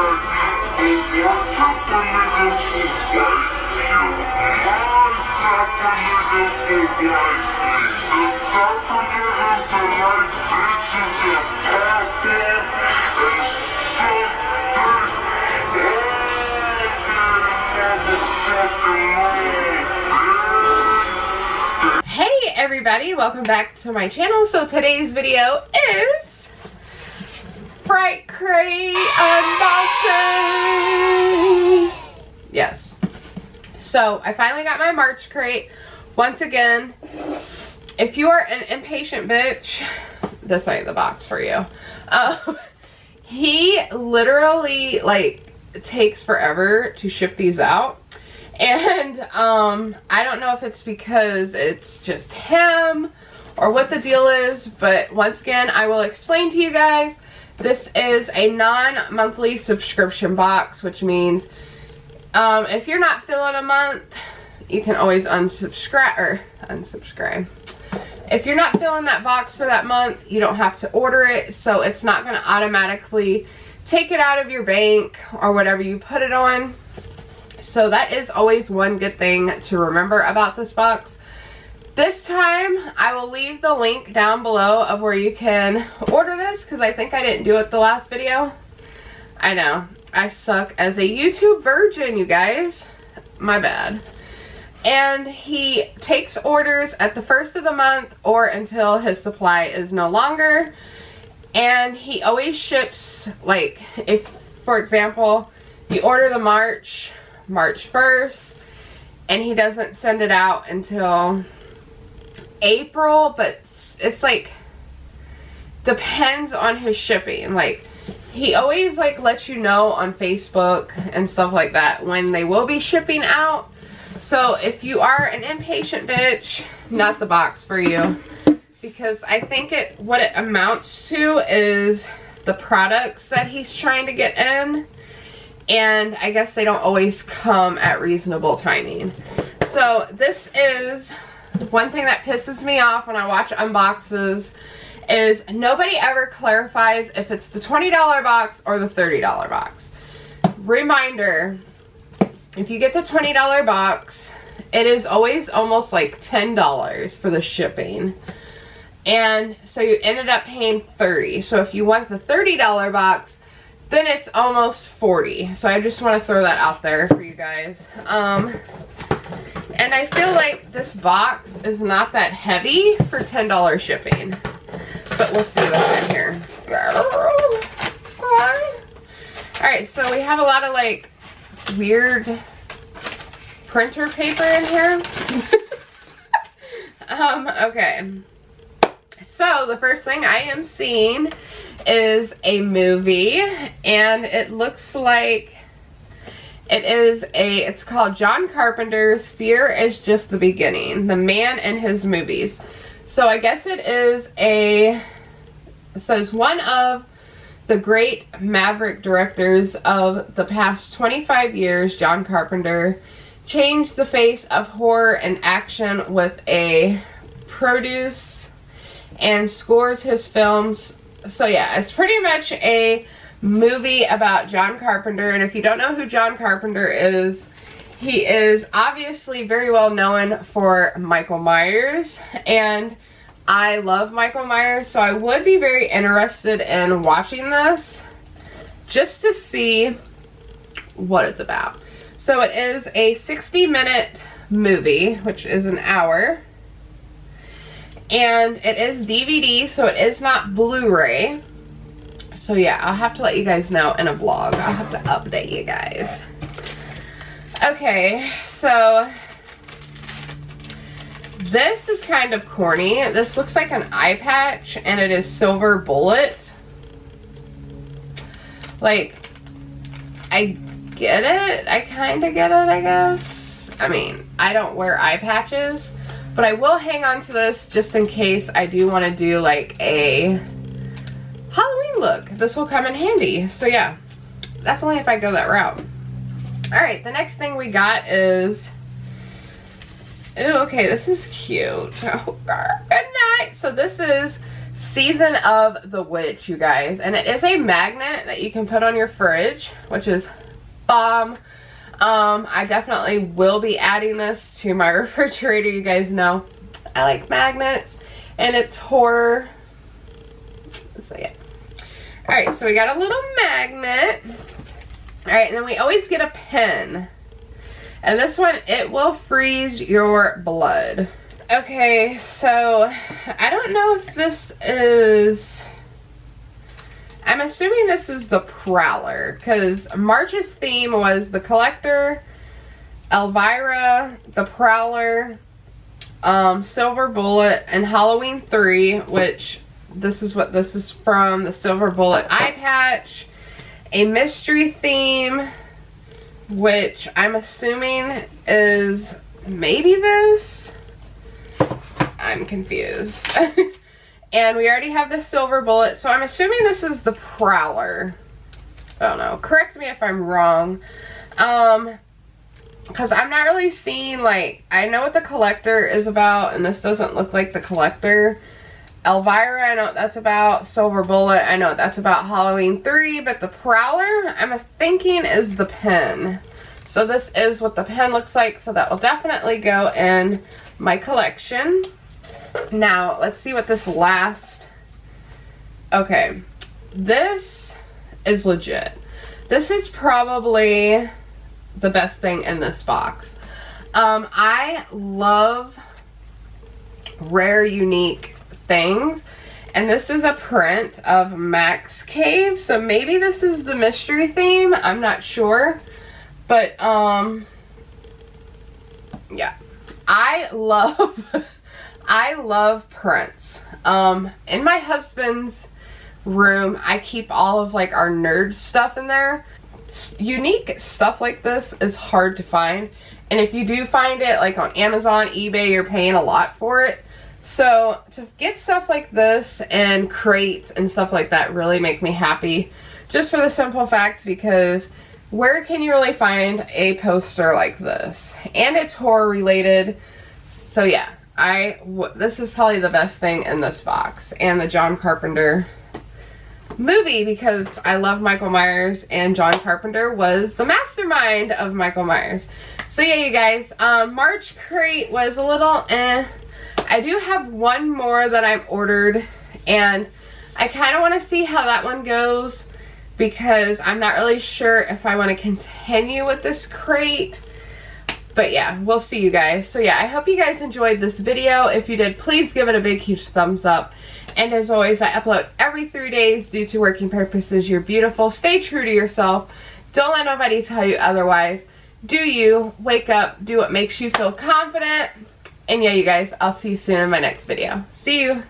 Hey everybody, welcome back to my channel. So today's video is Fright Crate unboxing. Yes. So I finally got my March crate. Once again, if you are an impatient bitch, this ain't the box for you. He literally like takes forever to ship these out. And I don't know if it's because it's just him or what the deal is, but once again, I will explain to you guys. This is a non-monthly subscription box, which means if you're not filling a month, you can always unsubscribe. If you're not filling that box for that month, you don't have to order it, so it's not going to automatically take it out of your bank or whatever you put it on. So that is always one good thing to remember about this box. This time, I will leave the link down below of where you can order this, because I think I didn't do it the last video. I know, I suck as a YouTube virgin, you guys. My bad. And he takes orders at the first of the month or until his supply is no longer. And he always ships, like, if, for example, you order the March 1st, and he doesn't send it out until April, but it's like, depends on his shipping. Like, he always like lets you know on Facebook and stuff like that when they will be shipping out. So if you are an impatient bitch, not the box for you, because I think what it amounts to is the products that he's trying to get in. And I guess they don't always come at reasonable timing. So this is one thing that pisses me off when I watch unboxes, is nobody ever clarifies if it's the $20 box or the $30 box. Reminder, if you get the $20 box, it is always almost like $10 for the shipping. And so you ended up paying $30. So if you want the $30 box, then it's almost $40. So I just want to throw that out there for you guys. And I feel like this box is not that heavy for $10 shipping. But we'll see what's in here. Alright, so we have a lot of like weird printer paper in here. Okay. So the first thing I am seeing is a movie, and it looks like it's called John Carpenter's Fear is Just the Beginning, The Man and His Movies. So I guess it says one of the great maverick directors of the past 25 years, John Carpenter, changed the face of horror and action with a produce and scores his films. So yeah, it's pretty much a movie about John Carpenter. And if you don't know who John Carpenter is, he is obviously very well known for Michael Myers. And I love Michael Myers, so I would be very interested in watching this just to see what it's about. So it is a 60-minute movie, which is an hour. And it is DVD, so it is not Blu-ray. So yeah, I'll have to let you guys know in a vlog. I'll have to update you guys. Okay, so this is kind of corny. This looks like an eye patch, and it is silver bullet. Like, I get it. I kind of get it, I guess. I mean, I don't wear eye patches, but I will hang on to this just in case I do want to do like a Halloween look. This will come in handy. So yeah, that's only if I go that route. Alright, the next thing we got is, ooh, okay, this is cute. Oh, good night. So this is Season of the Witch, you guys. And it is a magnet that you can put on your fridge, which is bomb. I definitely will be adding this to my refrigerator. You guys know I like magnets, and it's horror. So yeah. Alright, so we got a little magnet. Alright, and then we always get a pen. And this one, it will freeze your blood. Okay, so I don't know if this is... I'm assuming this is the Prowler, because March's theme was the Collector, Elvira, the Prowler, Silver Bullet, and Halloween 3, which this is what this is from, the Silver Bullet eye patch, a mystery theme, which I'm assuming is maybe this. I'm confused. And we already have the Silver Bullet, so I'm assuming this is the Prowler. I don't know. Correct me if I'm wrong. Because I'm not really seeing, like, I know what the Collector is about, and this doesn't look like the Collector. Elvira, I know what that's about. Silver Bullet, I know what that's about. Halloween 3, but the Prowler, I'm thinking is the pen. So this is what the pen looks like, so that will definitely go in my collection. Now, let's see what this last... Okay, this is legit. This is probably the best thing in this box. I love rare, unique things. And this is a print of Max Cave. So maybe this is the mystery theme. I'm not sure. But, yeah. I love prints. In my husband's room, I keep all of like our nerd stuff in there. Unique stuff like this is hard to find. And if you do find it like on Amazon, eBay, you're paying a lot for it. So to get stuff like this and crates and stuff like that really make me happy. Just for the simple fact, because where can you really find a poster like this? And it's horror related. So yeah, this is probably the best thing in this box. And the John Carpenter movie, because I love Michael Myers and John Carpenter was the mastermind of Michael Myers. So yeah, you guys, March crate was a little eh. I do have one more that I've ordered, and I kind of want to see how that one goes, because I'm not really sure if I want to continue with this crate. But yeah, we'll see, you guys. So yeah, I hope you guys enjoyed this video. If you did, please give it a big, huge thumbs up. And as always, I upload every 3 days due to working purposes. You're beautiful. Stay true to yourself. Don't let nobody tell you otherwise. Do you. Wake up. Do what makes you feel confident. And yeah, you guys, I'll see you soon in my next video. See you.